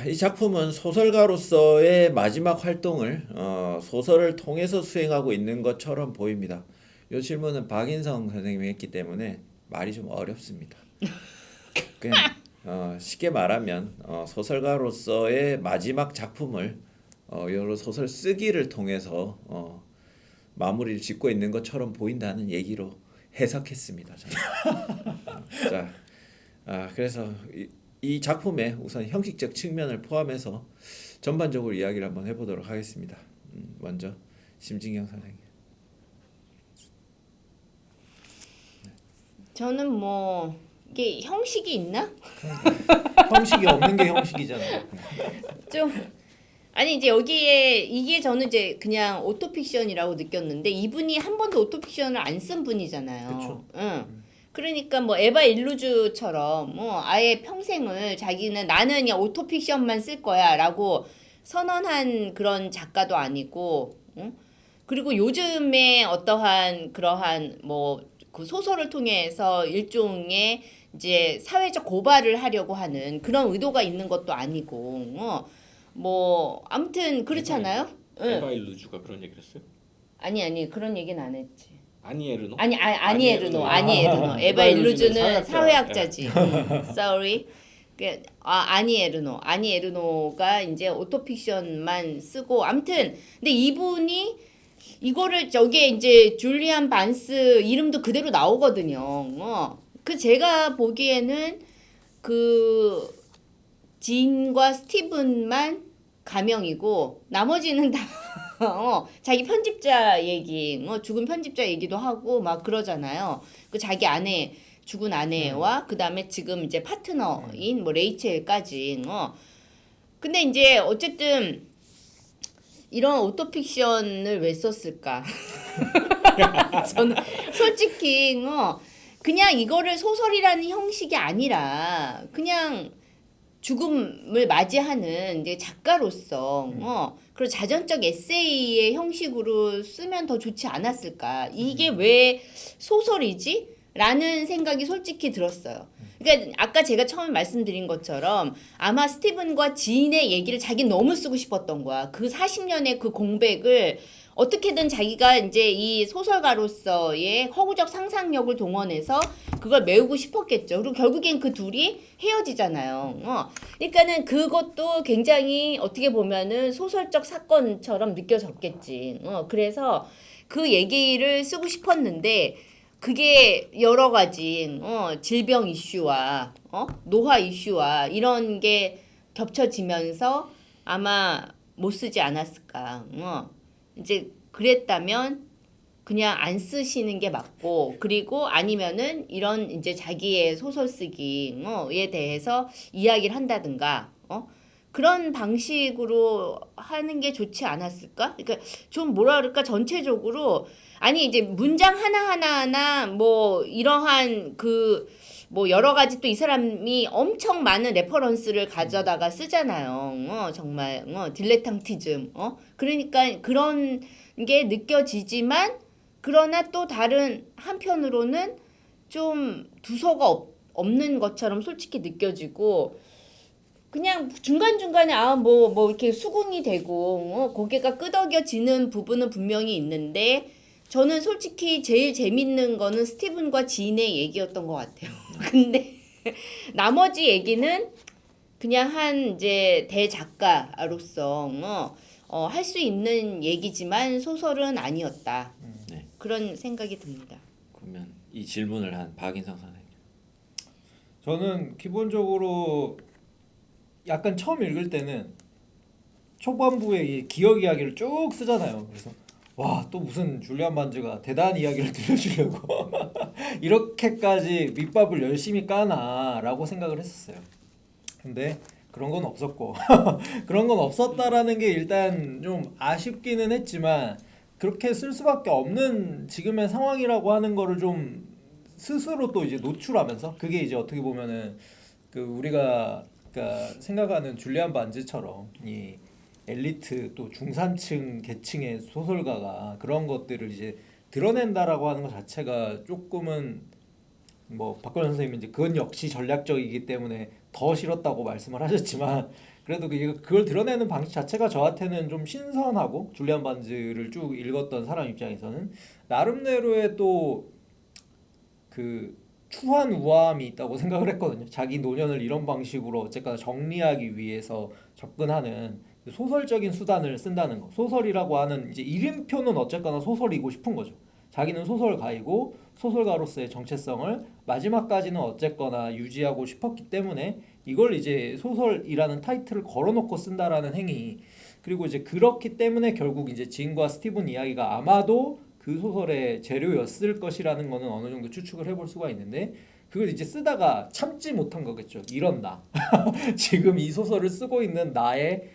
이 작품은 소설가로서의 마지막 활동을 소설을 통해서 수행하고 있는 것처럼 보입니다. 이 질문은 박인성 선생님이 했기 때문에 말이 좀 어렵습니다. 그냥 쉽게 말하면 소설가로서의 마지막 작품을 여러 소설 쓰기를 통해서 마무리를 짓고 있는 것처럼 보인다는 얘기로 해석했습니다. 저는. 자, 그래서 이 작품의 우선 형식적 측면을 포함해서 전반적으로 이야기를 한번 해보도록 하겠습니다. 먼저 심진경 선생님. 저는 뭐 이게 형식이 있나? 형식이 없는 게 형식이잖아요. 좀 아니 이제 여기에 이게 저는 이제 그냥 오토픽션이라고 느꼈는데 이분이 한 번도 오토픽션을 안 쓴 분이잖아요. 그쵸. 응. 그러니까 뭐 에바 일루즈처럼 뭐 아예 평생을 자기는 나는 그냥 오토픽션만 쓸 거야라고 선언한 그런 작가도 아니고, 응? 그리고 요즘에 어떠한 그러한 뭐 그 소설을 통해서 일종의 이제 사회적 고발을 하려고 하는 그런 의도가 있는 것도 아니고, 뭐 아무튼 그렇잖아요. 응. 에바 일루주가 그런 얘기를 했어요? 아니 그런 얘기는 안 했지. 아니에르노? 아니에르노. 에바 에바 일루즈는 일루즈는 사회학자지. Sorry. 아니에르노가 이제 오토픽션만 쓰고 아무튼 근데 이분이 이거를 저기에 이제 줄리안 반스 이름도 그대로 나오거든요. 그 제가 보기에는 그 진과 스티븐만 가명이고 나머지는 다 자기 편집자 얘기, 죽은 편집자 얘기도 하고 막 그러잖아요. 그 자기 아내, 죽은 아내와 그 다음에 지금 이제 파트너인 뭐 레이첼까지. 근데 이제 어쨌든 이런 오토픽션을 왜 썼을까? 저는 솔직히 그냥 이거를 소설이라는 형식이 아니라 그냥 죽음을 맞이하는 이제 작가로서 그리고 자전적 에세이의 형식으로 쓰면 더 좋지 않았을까? 이게 왜 소설이지? 라는 생각이 솔직히 들었어요. 그러니까 아까 제가 처음에 말씀드린 것처럼 아마 스티븐과 지인의 얘기를 자기 너무 쓰고 싶었던 거야. 그 40년의 그 공백을 어떻게든 자기가 이제 이 소설가로서의 허구적 상상력을 동원해서 그걸 메우고 싶었겠죠. 그리고 결국엔 그 둘이 헤어지잖아요. 그러니까는 그것도 굉장히 어떻게 보면은 소설적 사건처럼 느껴졌겠지. 그래서 그 얘기를 쓰고 싶었는데 그게 여러 가지 질병 이슈와 노화 이슈와 이런 게 겹쳐지면서 아마 못 쓰지 않았을까. 이제 그랬다면 그냥 안 쓰시는 게 맞고 그리고 아니면은 이런 이제 자기의 소설 쓰기에 대해서 이야기를 한다든가 그런 방식으로 하는 게 좋지 않았을까? 그러니까 좀 뭐라 그럴까 전체적으로 아니 이제 문장 하나 뭐 이러한 그 뭐 여러 가지 또 이 사람이 엄청 많은 레퍼런스를 가져다가 쓰잖아요. 정말 딜레탕티즘. 그러니까 그런 게 느껴지지만 그러나 또 다른 한편으로는 좀 두서가 없는 것처럼 솔직히 느껴지고 그냥 중간중간에 뭐 이렇게 수긍이 되고 고개가 끄덕여지는 부분은 분명히 있는데 저는 솔직히 제일 재밌는 거는 스티븐과 지인의 얘기였던 것 같아요. 근데 나머지 얘기는 그냥 한 이제 대작가로서 할 수 있는 얘기지만 소설은 아니었다. 네. 그런 생각이 듭니다. 그러면 이 질문을 한 박인성 선생님. 저는 기본적으로 약간 처음 읽을 때는 초반부에 이 기억 이야기를 쭉 쓰잖아요. 그래서 와, 또 무슨 줄리안 반즈가 대단한 이야기를 들려주려고 이렇게까지 밑밥을 열심히 까나라고 생각을 했었어요. 근데 그런 건 없었고 그런 건 없었다라는 게 일단 좀 아쉽기는 했지만 그렇게 쓸 수밖에 없는 지금의 상황이라고 하는 거를 좀 스스로 또 이제 노출하면서 그게 이제 어떻게 보면은 그 우리가 그러니까 생각하는 줄리안 반즈처럼 이 엘리트 또 중산층 계층의 소설가가 그런 것들을 이제 드러낸다라고 하는 것 자체가 조금은 뭐 박건영 선생님은 이제 그건 역시 전략적이기 때문에 더 싫었다고 말씀을 하셨지만 그래도 그걸 드러내는 방식 자체가 저한테는 좀 신선하고 줄리안 반즈를 쭉 읽었던 사람 입장에서는 나름대로의 또 그 추한 우아함이 있다고 생각을 했거든요. 자기 노년을 이런 방식으로 어쨌거나 정리하기 위해서 접근하는 소설적인 수단을 쓴다는 거. 소설이라고 하는 이제 이름표는 어쨌거나 소설이고 싶은 거죠. 자기는 소설가이고 소설가로서의 정체성을 마지막까지는 어쨌거나 유지하고 싶었기 때문에 이걸 이제 소설이라는 타이틀을 걸어놓고 쓴다라는 행위. 그리고 이제 그렇기 때문에 결국 이제 진과 스티븐 이야기가 아마도 그 소설의 재료였을 것이라는 거는 어느 정도 추측을 해볼 수가 있는데 그걸 이제 쓰다가 참지 못한 거겠죠. 이런 나 지금 이 소설을 쓰고 있는 나의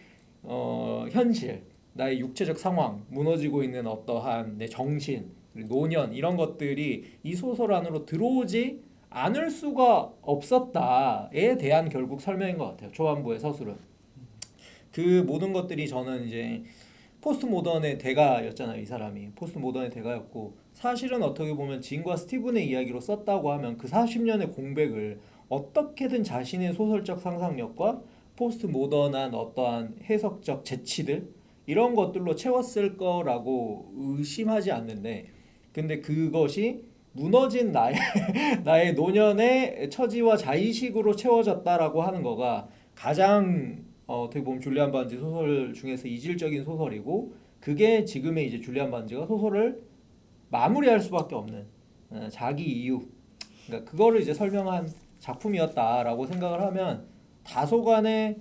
현실, 나의 육체적 상황, 무너지고 있는 어떠한 내 정신, 노년 이런 것들이 이 소설 안으로 들어오지 않을 수가 없었다에 대한 결국 설명인 것 같아요. 초반부의 서술은 그 모든 것들이 저는 이제 포스트 모던의 대가였잖아요. 이 사람이 포스트 모던의 대가였고 사실은 어떻게 보면 진과 스티븐의 이야기로 썼다고 하면 그 40년의 공백을 어떻게든 자신의 소설적 상상력과 포스트 모던한 어떠한 해석적 재치들 이런 것들로 채웠을 거라고 의심하지 않는데 근데 그것이 무너진 나의 노년의 처지와 자의식으로 채워졌다라고 하는 거가 가장 어떻게 보면 줄리안 반즈 소설 중에서 이질적인 소설이고 그게 지금의 이제 줄리안 반즈가 소설을 마무리할 수밖에 없는 자기 이유 그러니까 그거를 이제 설명한 작품이었다라고 생각을 하면 다소간의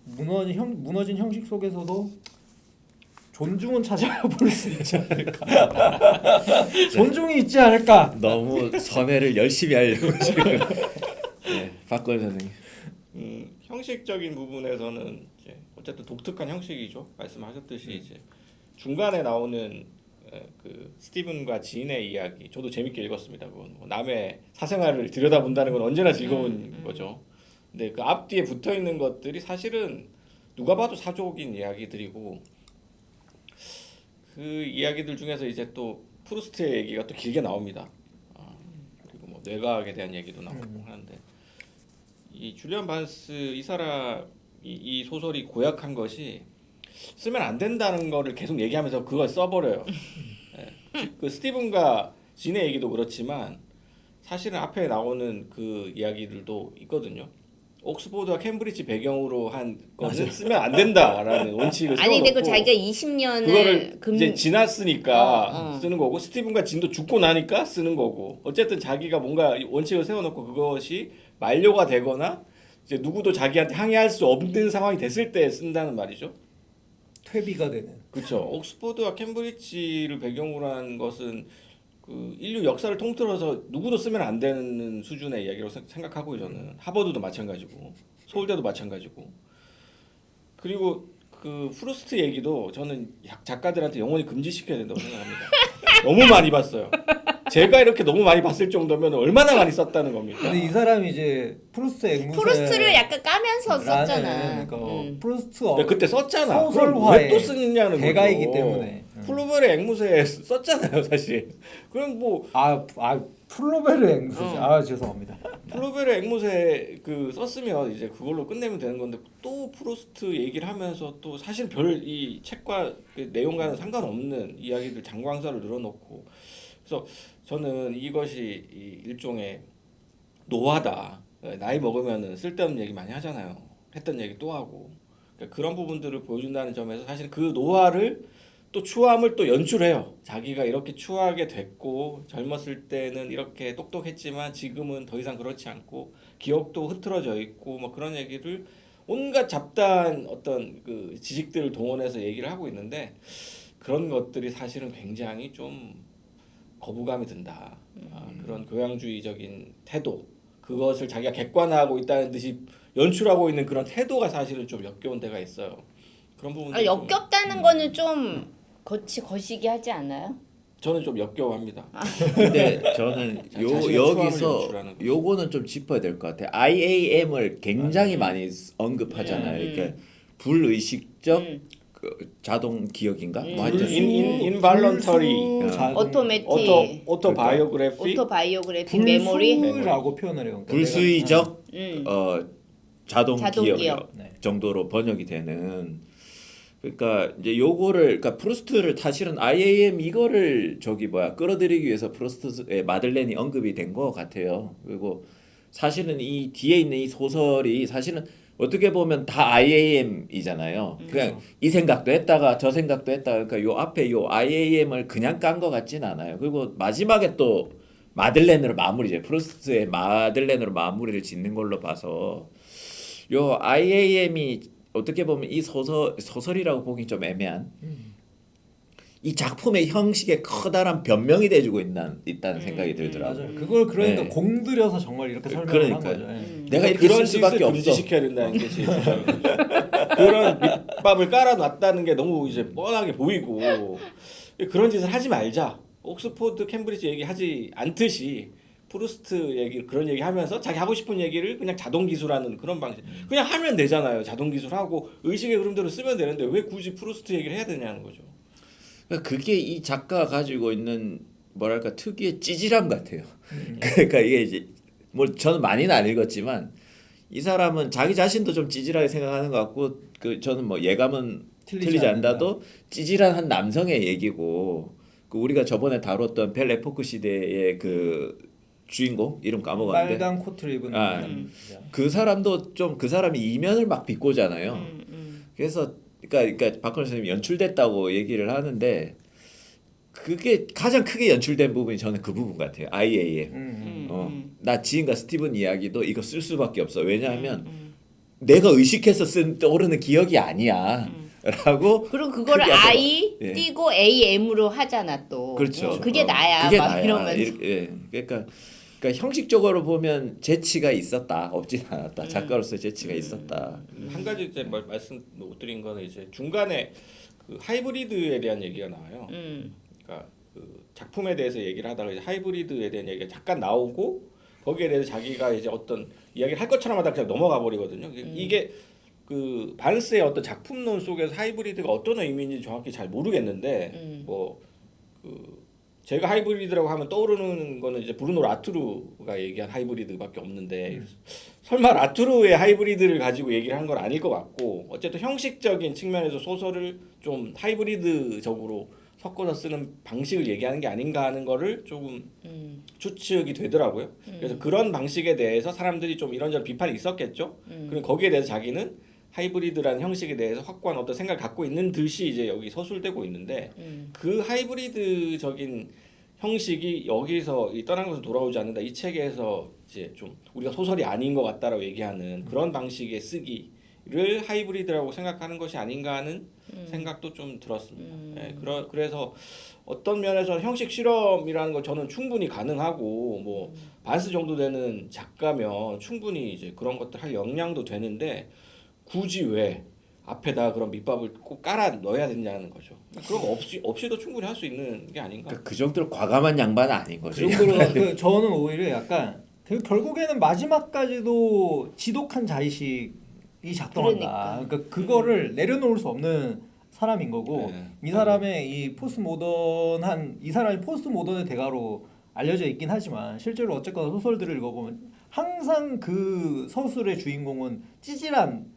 무너진 형식 속에서도 존중은 찾아볼 수 있지 않을까. 존중이 있지 않을까. 너무 선회를 열심히 하려고 지금. 네, 박건 선생님. 형식적인 부분에서는 이제 어쨌든 독특한 형식이죠. 말씀하셨듯이 이제 중간에 나오는 그 스티븐과 진의 이야기, 저도 재밌게 읽었습니다. 그건 뭐 남의 사생활을 들여다본다는 건 언제나 즐거운 거죠. 근데 그 앞뒤에 붙어 있는 것들이 사실은 누가 봐도 사족인 이야기들이고 그 이야기들 중에서 이제 또 프루스트의 얘기가 또 길게 나옵니다. 그리고 뭐 뇌과학에 대한 얘기도 나오고 하는데 이 줄리안 반스 이 사람이 이 소설이 고약한 것이 쓰면 안 된다는 거를 계속 얘기하면서 그걸 써버려요. 네. 그 스티븐과 진의 얘기도 그렇지만 사실은 앞에 나오는 그 이야기들도 있거든요. 옥스포드와 캠브리지 배경으로 한 거는 쓰면 안 된다라는 원칙을 세워놓고 아니 근데 그 자기가 20년을 그거를 이제 지났으니까 어. 쓰는 거고 스티븐과 진도 죽고 나니까 쓰는 거고 어쨌든 자기가 뭔가 원칙을 세워놓고 그것이 만료가 되거나 이제 누구도 자기한테 항의할 수 없는 상황이 됐을 때 쓴다는 말이죠. 퇴비가 되는. 그렇죠. 옥스포드와 캠브리지를 배경으로 한 것은 그 인류 역사를 통틀어서 누구도 쓰면 안 되는 수준의 이야기라고 생각하고요. 저는 하버드도 마찬가지고 서울대도 마찬가지고 그리고 그 프루스트 얘기도 저는 작가들한테 영원히 금지시켜야 된다고 생각합니다. 너무 많이 봤어요. 제가 이렇게 너무 많이 봤을 정도면 얼마나 많이 썼다는 겁니까? 근데 이 사람이 이제 프루스트 앵무새 프루스트를 약간 까면서 썼잖아. 그러니까 프루스트 근데 그때 썼잖아. 소설화의 왜또 쓰느냐는 대가이기 거죠. 때문에. 플루벨의 앵무새 썼잖아요, 사실. 그럼 뭐 플로베르 앵무새. 죄송합니다. 플루벨의 앵무새 그 썼으면 이제 그걸로 끝내면 되는 건데 또 프루스트 얘기를 하면서 또 사실 별 이 책과 그 내용과는 상관없는 이야기들 장광사를 늘어놓고 그래서 저는 이것이 이 일종의 노화다. 나이 먹으면은 쓸데없는 얘기 많이 하잖아요. 했던 얘기 또 하고 그러니까 그런 부분들을 보여준다는 점에서 사실 그 노화를 또 추함을 또 연출해요. 자기가 이렇게 추하게 됐고 젊었을 때는 이렇게 똑똑했지만 지금은 더 이상 그렇지 않고 기억도 흐트러져 있고 뭐 그런 얘기를 온갖 잡다한 어떤 그 지식들을 동원해서 얘기를 하고 있는데 그런 것들이 사실은 굉장히 좀 거부감이 든다. 그런 교양주의적인 태도 그것을 자기가 객관화하고 있다는 듯이 연출하고 있는 그런 태도가 사실은 좀 역겨운 데가 있어요. 그런 부분들 역겹다는 거는 좀 거시기 하지 않아요? 저는 좀 역겨워합니다. 근데 저는 자신의 추함을 여기서 연출하는 거죠. 요거는 좀 짚어야 될 것 같아요. IAM을 굉장히 많이 언급하잖아요. 그러니까 불의식적 그 자동 기억인가? 뭐 음. 하여튼 involuntary 오토매틱, 오토바이오그래피 오토바이오그래픽 메모리, 불수라고 표현을 해요. 그러니까 불수의적 음. 자동 자동 기억 기억. 네. 정도로 번역이 되는. 그러니까 이제 요거를 그러니까 프루스트를 사실은 IAM 이거를 저기 뭐야 끌어들이기 위해서 프루스트의 마들렌이 언급이 된 것 같아요. 그리고 사실은 이 뒤에 있는 이 소설이 사실은 어떻게 보면 다 IAM이잖아요. 그냥 이 생각도 했다가 저 생각도 했다가 그러니까 요 앞에 요 IAM을 그냥 깐 것 같진 않아요. 그리고 마지막에 또 마들렌으로 마무리죠. 프루스트의 마들렌으로 마무리를 짓는 걸로 봐서 요 IAM이 어떻게 보면 이 소설이라고 보기 좀 애매한 이 작품의 형식에 커다란 변명이 돼주고 있다는 생각이 들더라고요. 맞아요. 그걸 그러니까 네. 공들여서 정말 이렇게 설명을 그러니까요. 한 거죠. 예. 내가 이렇게 그런 쓸 수밖에 짓을 없어. 금지시켜야 된다는 게 제 주장이죠. 그런 밑밥을 깔아놨다는 게 너무 이제 뻔하게 보이고 그런 짓을 하지 말자. 옥스포드, 캠브리지 얘기하지 않듯이 프루스트 얘기 그런 얘기하면서 자기 하고 싶은 얘기를 그냥 자동 기술하는 그런 방식. 그냥 하면 되잖아요. 자동 기술하고 의식의 흐름대로 쓰면 되는데 왜 굳이 프루스트 얘기를 해야 되냐는 거죠. 그러니까 그게 이 작가가 가지고 있는 뭐랄까 특유의 찌질함 같아요. 그러니까 이게 이제 뭐 저는 많이는 안 읽었지만 이 사람은 자기 자신도 좀 찌질하게 생각하는 것 같고 그 저는 뭐 예감은 틀리지 않다도 찌질한 한 남성의 얘기고 그 우리가 저번에 다뤘던 벨 에포크 시대의 그 주인공 이름 까먹었는데 빨간 코트를 입은 그 사람도 좀 그 사람이 이면을 막 비꼬잖아요. 그래서 그러니까 박헌 선생님이 연출됐다고 얘기를 하는데 그게 가장 크게 연출된 부분이 저는 그 부분 같아요. IAM. 나 지인과 스티븐 이야기도 이거 쓸 수밖에 없어. 왜냐하면 내가 의식해서 쓴 떠오르는 기억이 아니야. 라고 그리고 그거를 크게 하더라고요. I 예. 띄고 AM으로 하잖아 또. 그렇죠. 그게 나야. 그게 막 나야. 이러면서. 예. 그러니까 형식적으로 보면 재치가 있었다. 없진 않았다. 작가로서 재치가 있었다. 한 가지 이제 말씀 못 드린 거는 이제 중간에 그 하이브리드에 대한 얘기가 나와요. 그러니까 그 작품에 대해서 얘기를 하다가 이제 하이브리드에 대한 얘기가 잠깐 나오고 거기에 대해서 자기가 이제 어떤 이야기를 할 것처럼 하다가 그냥 넘어가 버리거든요. 이게 그 반스의 어떤 작품론 속에서 하이브리드가 어떤 의미인지 정확히 잘 모르겠는데 뭐 그 제가 하이브리드라고 하면 떠오르는 거는 이제 브루노 라투르가 얘기한 하이브리드밖에 없는데 설마 라투르의 하이브리드를 가지고 얘기를 한 건 아닐 것 같고 어쨌든 형식적인 측면에서 소설을 좀 하이브리드적으로 섞어서 쓰는 방식을 얘기하는 게 아닌가 하는 거를 조금 추측이 되더라고요. 그래서 그런 방식에 대해서 사람들이 좀 이런저런 비판이 있었겠죠. 그리고 거기에 대해서 자기는 하이브리드라는 형식에 대해서 확고한 어떤 생각을 갖고 있는 듯이 이제 여기 서술되고 있는데 그 하이브리드적인 형식이 여기서 이 떠난 것으로 돌아오지 않는다. 이 책에서 이제 좀 우리가 소설이 아닌 것 같다라고 얘기하는 그런 방식의 쓰기를 하이브리드라고 생각하는 것이 아닌가 하는 생각도 좀 들었습니다. 예, 그래서 어떤 면에서 형식 실험이라는 거 저는 충분히 가능하고 뭐 반스 정도 되는 작가면 충분히 이제 그런 것들 할 역량도 되는데 굳이 왜 앞에다 그런 밑밥을 꼭 깔아 넣어야 되냐는 거죠. 그런 거 없이도 충분히 할 수 있는 게 아닌가. 그러니까 그 정도로 과감한 양반은 아닌 그 거죠. 정도로 저는 오히려 약간 결국에는 마지막까지도 지독한 자의식이 작동한다. 그러니까 그거를 내려놓을 수 없는 사람인 거고 이 사람의 이 포스트모던한 이 사람이 포스트모던의 대가로 알려져 있긴 하지만 실제로 어쨌거나 소설들을 읽어보면 항상 그 서술의 주인공은 찌질한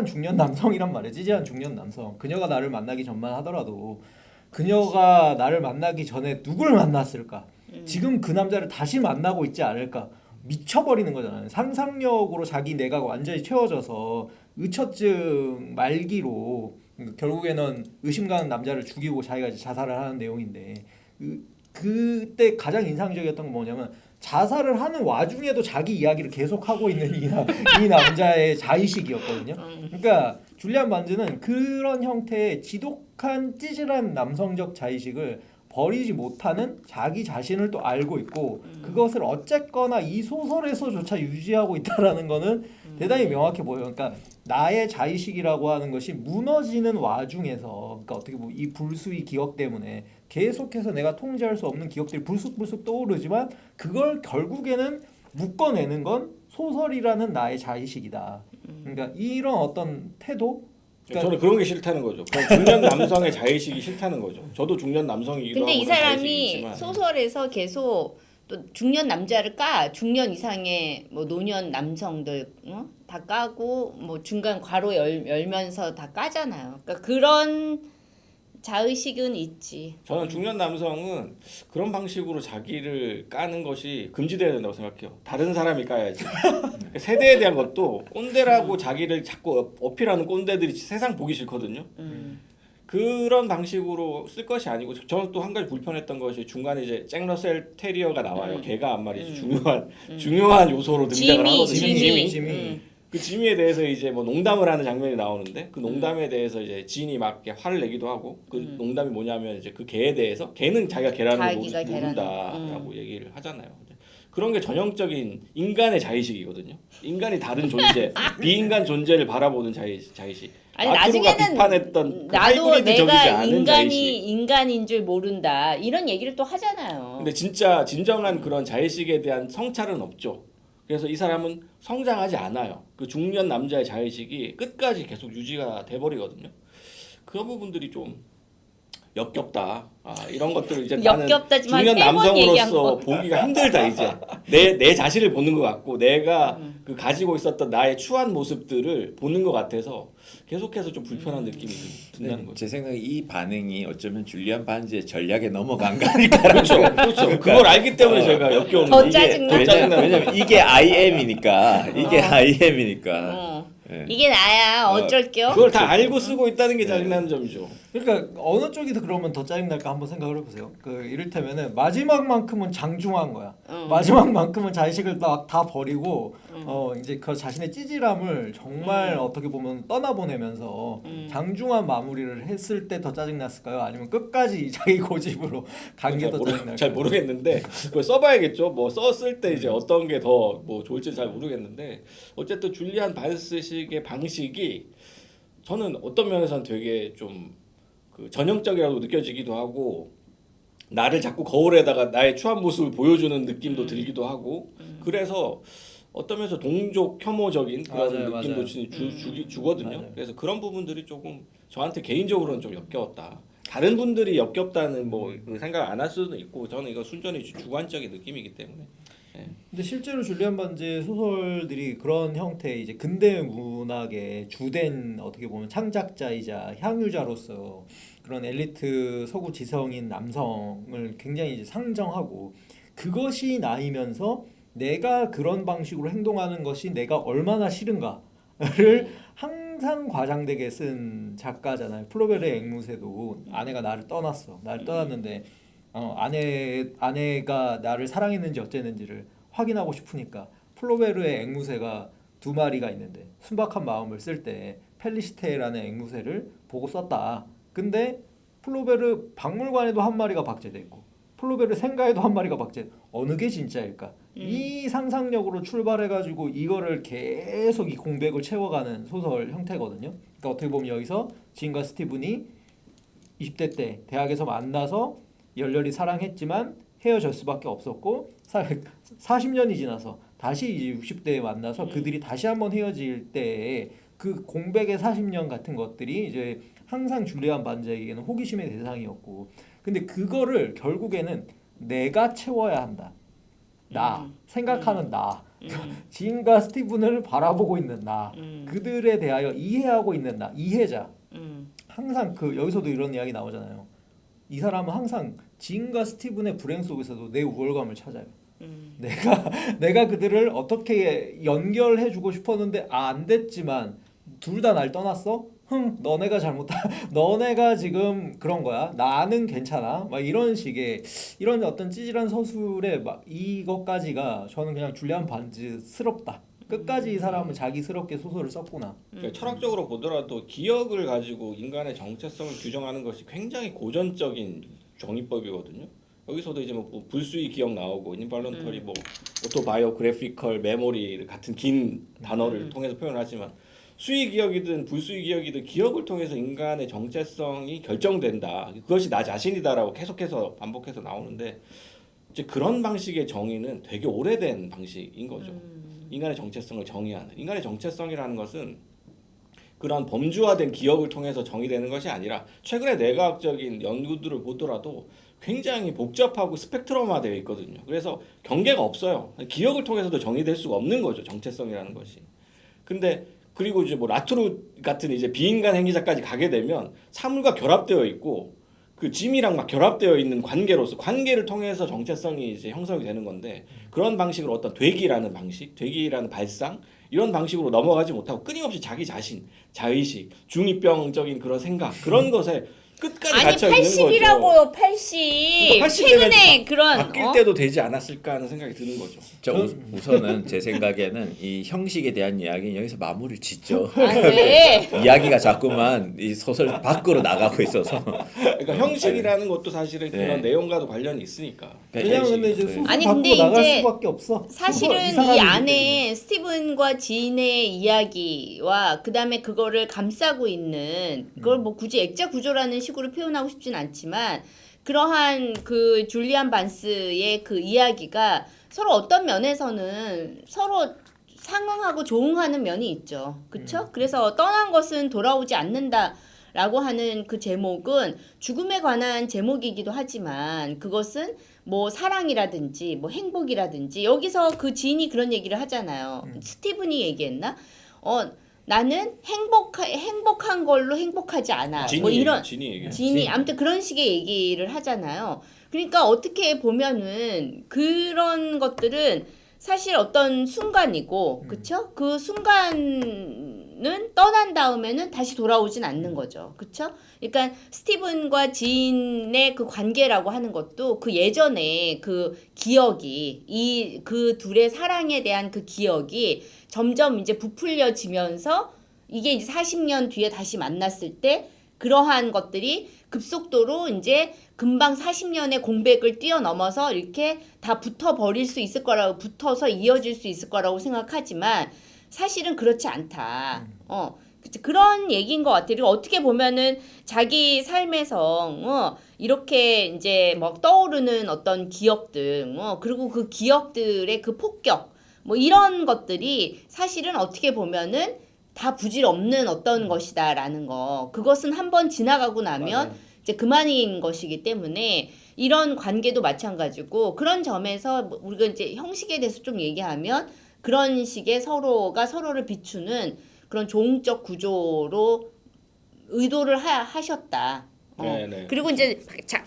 중년 남성이란 말이에요. 찌질한 중년 남성. 그녀가 나를 만나기 전만 하더라도 그녀가 나를 만나기 전에 누굴 만났을까? 지금 그 남자를 다시 만나고 있지 않을까? 미쳐버리는 거잖아요. 상상력으로 자기 내가 완전히 채워져서 의처증 말기로 결국에는 의심 가는 남자를 죽이고 자기가 이제 자살을 하는 내용인데 그때 가장 인상적이었던 건 뭐냐면 자살을 하는 와중에도 자기 이야기를 계속하고 있는 이 남자의 자의식이었거든요. 그러니까 줄리안 반즈는 그런 형태의 지독한 찌질한 남성적 자의식을 버리지 못하는 자기 자신을 또 알고 있고 그것을 어쨌거나 이 소설에서조차 유지하고 있다라는 거는 대단히 명확해 보여요. 그러니까 나의 자의식이라고 하는 것이 무너지는 와중에서 그러니까 어떻게 보면 이 불수의 기억 때문에 계속해서 내가 통제할 수 없는 기억들이 불쑥불쑥 떠오르지만 그걸 결국에는 묶어내는 건 소설이라는 나의 자의식이다. 그러니까 이런 어떤 태도 저는 그런 게 싫다는 거죠. 그냥 중년 남성의 자의식이 싫다는 거죠. 저도 중년 남성이기도 근데 하고 이 그런 사람이 자의식이 있지만 소설에서 계속 또 중년 남자를 중년 이상의 뭐 노년 남성들 다 까고 뭐 중간 괄호 열면서 다 까잖아요. 그러니까 그런 자의식은 있지. 저는 중년 남성은 그런 방식으로 자기를 까는 것이 금지돼야 된다고 생각해요. 다른 사람이 까야지. 세대에 대한 것도 꼰대라고 자기를 자꾸 어필하는 꼰대들이 세상 보기 싫거든요. 그런 방식으로 쓸 것이 아니고 저는 또 한 가지 불편했던 것이 중간에 이제 잭러셀 테리어가 나와요. 걔가 한 마리 중요한 요소로 등장을 하거든요. 지미. 그 지미에 대해서 이제 뭐 농담을 하는 장면이 나오는데 그 농담에 대해서 이제 진이 막 이렇게 화를 내기도 하고 그 농담이 뭐냐면 이제 그 개에 대해서 개는 자기가 계란을 자기가 모른다라고 얘기를 하잖아요. 그런 게 전형적인 인간의 자의식이거든요. 인간이 다른 존재, 비인간 존재를 바라보는 자의식. 아니 마트로가 나중에는 비판했던 그 나도 하이브리드적이지 내가 않은 자의식. 인간인 줄 모른다 이런 얘기를 또 하잖아요. 근데 진짜 진정한 그런 자의식에 대한 성찰은 없죠. 그래서 이 사람은 성장하지 않아요. 그 중년 남자의 자의식이 끝까지 계속 유지가 돼버리거든요. 그런 부분들이 좀 역겹다. 이런 것들을 이제 나는 역겹다지만 중년 세번 얘기한 남성으로서 거. 보기가 힘들다 이제. 내 자신을 보는 것 같고 내가 그 가지고 있었던 나의 추한 모습들을 보는 것 같아서 계속해서 좀 불편한 느낌이 든다는 거죠. 제 생각에 이 반응이 어쩌면 줄리안 반즈의 전략에 넘어간 거 아닐까. 그렇죠. 그걸 알기 때문에 제가 역겨운 더 거죠. 짜증나. 더 짜증나는 왜냐면 이게 IM이니까. 이게 IM이니까. 네. 이게 나야 어쩔게요. 그걸 다 알고 쓰고 있다는 게 짜증나는 점이죠. 그러니까 어느 쪽이 더 그러면 더 짜증날까 한번 생각을 해보세요. 그 이를테면은 마지막만큼은 장중한 거야. 마지막만큼은 자의식을 다 버리고 이제 그 자신의 찌질함을 정말 어떻게 보면 떠나보내면서 장중한 마무리를 했을 때 더 짜증났을까요? 아니면 끝까지 자기 고집으로 간 게 더 짜증날까요? 잘 모르겠는데 그걸 써봐야겠죠. 뭐 썼을 때 이제 어떤 게 더 뭐 좋을지 잘 모르겠는데 어쨌든 줄리안 반스식의 방식이 저는 어떤 면에서는 되게 좀 그 전형적이라고 느껴지기도 하고 나를 자꾸 거울에다가 나의 추한 모습을 보여주는 느낌도 들기도 하고 그래서 어떤 면에서 동족 혐오적인 그런 맞아요, 느낌도 맞아요. 주거든요. 맞아요. 그래서 그런 부분들이 조금 저한테 개인적으로는 좀 역겨웠다. 다른 분들이 역겹다는 뭐 생각 안 할 수도 있고 저는 이거 순전히 주관적인 느낌이기 때문에. 근데 실제로 줄리안 반즈의 소설들이 그런 형태의 이제 근대 문학의 주된 어떻게 보면 창작자이자 향유자로서 그런 엘리트 서구 지성인 남성을 굉장히 이제 상정하고 그것이 나이면서 내가 그런 방식으로 행동하는 것이 내가 얼마나 싫은가를 항상 과장되게 쓴 작가잖아요. 플로베르의 앵무새도 아내가 나를 떠났어. 나를 떠났는데 아내가 나를 사랑했는지 어쨌는지를 확인하고 싶으니까 플로베르의 앵무새가 두 마리가 있는데 순박한 마음을 쓸 때 펠리시테라는 앵무새를 보고 썼다. 근데 플로베르 박물관에도 한 마리가 박제돼 있고 플로베르 생가에도 한 마리가 박제. 어느 게 진짜일까? 이 상상력으로 출발해가지고 이거를 계속 이 공백을 채워가는 소설 형태거든요. 그러니까 어떻게 보면 여기서 진과 스티븐이 20대 때 대학에서 만나서 열렬히 사랑했지만 헤어질 수밖에 없었고 40년이 지나서 다시 이제 60대에 만나서 그들이 다시 한번 헤어질 때에 그 공백의 40년 같은 것들이 이제 항상 줄리안 반즈에게는 호기심의 대상이었고 근데 그거를 결국에는 내가 채워야 한다. 나 생각하는 나 진과 스티븐을 바라보고 있는 나 그들에 대하여 이해하고 있는 나 이해자 항상 그 여기서도 이런 이야기 나오잖아요. 이 사람은 항상 진과 스티븐의 불행 속에서도 내 우월감을 찾아요. 내가 그들을 어떻게 연결해주고 싶었는데 안 됐지만 둘 다 날 떠났어? 너네가 잘못다. 너네가 지금 그런 거야. 나는 괜찮아. 막 이런 식의 이런 어떤 찌질한 서술의 막 이것까지가 저는 그냥 줄리안 반즈스럽다. 끝까지 이 사람은 자기스럽게 소설을 썼구나. 그러니까 철학적으로 보더라도 기억을 가지고 인간의 정체성을 규정하는 것이 굉장히 고전적인 정의법이거든요. 여기서도 이제 뭐 불수의 기억 나오고 인발런터리 뭐 오토바이오그래피컬 메모리 같은 긴 단어를 통해서 표현하지만 수의 기억이든 불수의 기억이든 기억을 통해서 인간의 정체성이 결정된다. 그것이 나 자신이다라고 계속해서 반복해서 나오는데 이제 그런 방식의 정의는 되게 오래된 방식인 거죠. 인간의 정체성을 정의하는. 인간의 정체성이라는 것은 그런 범주화된 기억을 통해서 정의되는 것이 아니라 최근에 뇌과학적인 연구들을 보더라도 굉장히 복잡하고 스펙트럼화되어 있거든요. 그래서 경계가 없어요. 기억을 통해서도 정의될 수가 없는 거죠. 정체성이라는 것이. 근데 그리고 이제 뭐 라투르 같은 이제 비인간 행위자까지 가게 되면 사물과 결합되어 있고 그 짐이랑 막 결합되어 있는 관계로서 관계를 통해서 정체성이 이제 형성이 되는 건데 그런 방식으로 어떤 되기라는 방식, 되기라는 발상 이런 방식으로 넘어가지 못하고 끊임없이 자기 자신, 자의식, 중이병적인 그런 생각 그런 것에 끝까지 아니 갇혀 있는 거죠. 80이라고요. 80. 그러니까 80 최근에 그런 바뀔 때도 되지 않았을까 하는 생각이 드는 거죠. 우선은 제 생각에는 이 형식에 대한 이야기는 여기서 마무리를 짓죠. 아, 왜? 이야기가 자꾸만 이 소설 밖으로 나가고 있어서. 그러니까 형식이라는 것도 사실은 그런 네. 내용과도 관련이 있으니까. 왜냐면 근데 이제 네. 소설 아니, 밖으로 근데 나갈 이제 수밖에 없어. 사실은 이 사람이기 안에 스티븐과 지인의 이야기와 그다음에 그거를 감싸고 있는 그걸 뭐 굳이 액자 구조라는 식으로 표현하고 싶진 않지만 그러한 그 줄리안 반스의 그 이야기가 서로 어떤 면에서는 서로 상응하고 조응하는 면이 있죠. 그렇죠? 그래서 떠난 것은 돌아오지 않는다라고 하는 그 제목은 죽음에 관한 제목이기도 하지만 그것은 뭐 사랑이라든지 뭐 행복이라든지 여기서 그 지인이 그런 얘기를 하잖아요. 스티븐이 얘기했나? 나는 행복한 걸로 행복하지 않아. 뭐 이런 진이 얘기해. 지인이 아무튼 그런 식의 얘기를 하잖아요. 그러니까 어떻게 보면은 그런 것들은 사실 어떤 순간이고, 그쵸? 그 순간은 떠난 다음에는 다시 돌아오진 않는 거죠. 그쵸? 그러니까 스티븐과 지인의 그 관계라고 하는 것도 그 예전에 그 기억이, 그 둘의 사랑에 대한 그 기억이 점점 이제 부풀려지면서 이게 이제 40년 뒤에 다시 만났을 때 그러한 것들이 급속도로 이제 금방 40년의 공백을 뛰어넘어서 이렇게 다 붙어버릴 수 있을 거라고, 붙어서 이어질 수 있을 거라고 생각하지만 사실은 그렇지 않다. 그런 얘기인 것 같아요. 그리고 어떻게 보면은 자기 삶에서 이렇게 이제 막 떠오르는 어떤 기억들, 그리고 그 기억들의 그 폭격, 뭐 이런 것들이 사실은 어떻게 보면은 다 부질없는 어떤 것이다라는 거. 그것은 한번 지나가고 나면 맞아요. 이제 그만인 것이기 때문에 이런 관계도 마찬가지고 그런 점에서 우리가 이제 형식에 대해서 좀 얘기하면 그런 식의 서로가 서로를 비추는 그런 조응적 구조로 의도를 하셨다. 네네. 그리고 이제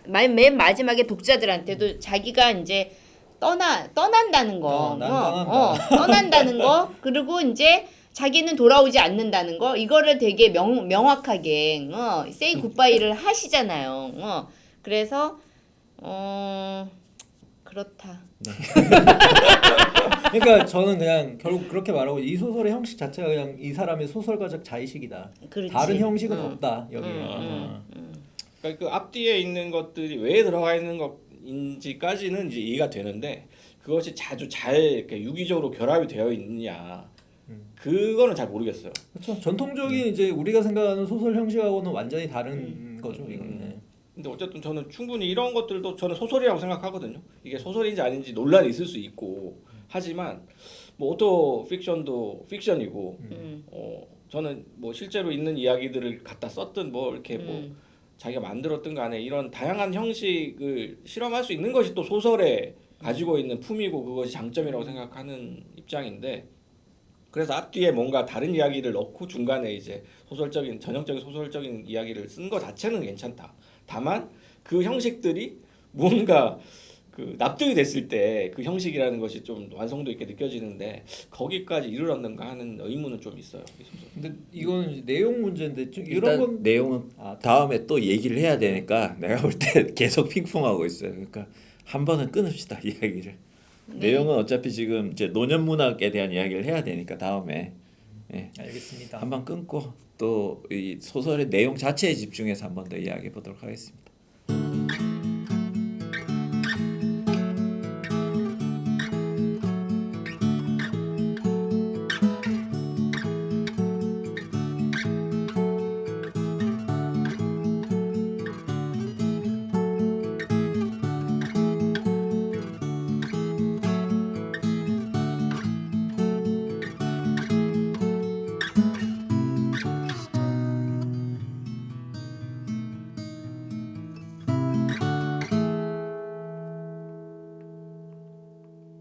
맨 마지막에 독자들한테도 자기가 이제 떠난다는 거, 난 떠난다. 떠난다는 거, 그리고 이제 자기는 돌아오지 않는다는 거, 이거를 되게 명확하게 say goodbye를 하시잖아요. 그래서 그렇다. 그러니까 저는 그냥 결국 그렇게 말하고 이 소설의 형식 자체가 그냥 이 사람의 소설가적 자의식이다. 그렇지. 다른 형식은 없다 여기에. 그러니까 그 앞뒤에 있는 것들이 왜 들어가 있는 것인지까지는 이제 이해가 되는데 그것이 자주 잘 이렇게 유기적으로 결합이 되어 있느냐 그거는 잘 모르겠어요. 그렇죠. 전통적인 이제 우리가 생각하는 소설 형식하고는 완전히 다른 거죠 이거는. 네. 근데 어쨌든 저는 충분히 이런 것들도 저는 소설이라고 생각하거든요. 이게 소설인지 아닌지 논란이 있을 수 있고 하지만 뭐 오토 픽션도 픽션이고 저는 뭐 실제로 있는 이야기들을 갖다 썼든 뭐 이렇게 뭐 자기가 만들었든 간에 이런 다양한 형식을 실험할 수 있는 것이 또 소설에 가지고 있는 품이고 그것이 장점이라고 생각하는 입장인데 그래서 앞뒤에 뭔가 다른 이야기를 넣고 중간에 이제 소설적인 전형적인 소설적인 이야기를 쓴 거 자체는 괜찮다. 다만 그 형식들이 뭔가 그 납득이 됐을 때 그 형식이라는 것이 좀 완성도 있게 느껴지는데 거기까지 이르렀는가 하는 의문은 좀 있어요. 이 소설. 근데 이거는 이제 내용 문제인데 좀 이런 일단 건 내용은 다음에 또 얘기를 해야 되니까 내가 볼 때 계속 핑퐁하고 있어요. 그러니까 한 번은 끊읍시다 이야기를. 내용은 어차피 지금 이제 노년 문학에 대한 이야기를 해야 되니까 다음에 알겠습니다. 한 번 끊고 또 이 소설의 내용 자체에 집중해서 한 번 더 이야기해 보도록 하겠습니다.